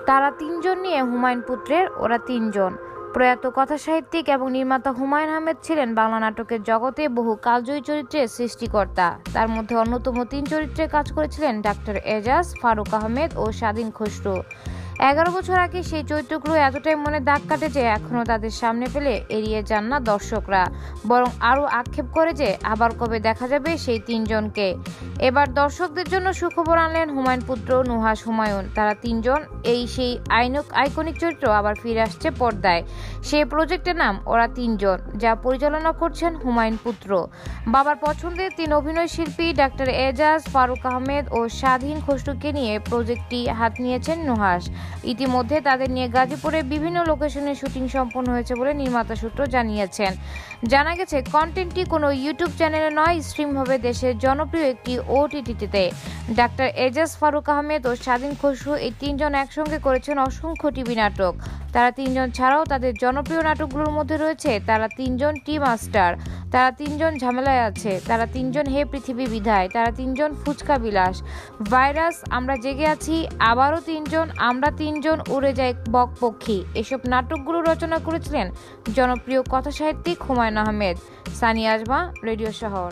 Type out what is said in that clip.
তারা তিনজন নিয়ে হুমায়ুন পুত্রের ওরা তিনজন। প্রয়াত কথাসাহিত্যিক এবং নির্মাতা হুমায়ুন আহমেদ ছিলেন বাংলা নাটকের জগতে বহু কালজয়ী চরিত্রের সৃষ্টিকর্তা। তার মধ্যে অন্যতম তিন চরিত্রে কাজ করেছিলেন ডাক্তার এজাজ, ফারুক আহমেদ ও স্বাধীন খসরু। 11 বছর আগে সেই চরিত্রগুলো এতটাই মনে দাগ কাটে যে এখনও তাদের সামনে পেলে এড়িয়ে যান না দর্শকরা, বরং আরও আক্ষেপ করে যে আবার কবে দেখা যাবে সেই তিনজনকে। এবার দর্শকদের জন্য সুখবর আনলেন হুমায়ুন পুত্র নুহাশ হুমায়ুন। তারা তিনজন সেই আইকনিক চরিত্র আবার ফিরে আসছে পর্দায়। সেই প্রজেক্টের নাম ওরা তিনজন, যা পরিচালনা করছেন হুমায়ুন পুত্র। বাবার পছন্দের তিন অভিনয় শিল্পী ডাক্তার এজাজ, ফারুক আহমেদ ও স্বাধীন খসরুকে নিয়ে প্রজেক্টটি হাত নিয়েছেন নুহাশ। ইতিমধ্যে তাদের নিয়ে গাজীপুরে বিভিন্ন লোকেশনে শুটিং সম্পন্ন হয়েছে বলে নির্মাতা সূত্র জানিয়েছেন। জানা গেছে কন্টেন্টটি কোনো ইউটিউব চ্যানেলে নয়, স্ট্রিম হবে দেশের জনপ্রিয় একটি ওটিটিতে। ডাক্তার এজাজ, ফারুক আহমেদ ও স্বাধীন খসরু এই তিনজন একসঙ্গে করেছেন অসংখ্য টিভি নাটক। তারা তিনজন ছাড়াও তাদের জনপ্রিয় নাটকগুলোর মধ্যে রয়েছে তারা তিনজন টি মাস্টার, তারা তিনজন ঝামেলায় আছে, তারা তিনজন হে পৃথিবী বিধায়, তারা তিনজন ফুচকা বিলাস, ভাইরাস, আমরা জেগে আছি, আবারও তিনজন, আমরা তিনজন, উড়ে যায় বকপক্ষী। এসব নাটকগুলো রচনা করেছিলেন জনপ্রিয় কথাসাহিত্যিক হুমায়ুন আহমেদ। সানিয়া আজমা, রেডিও শহর।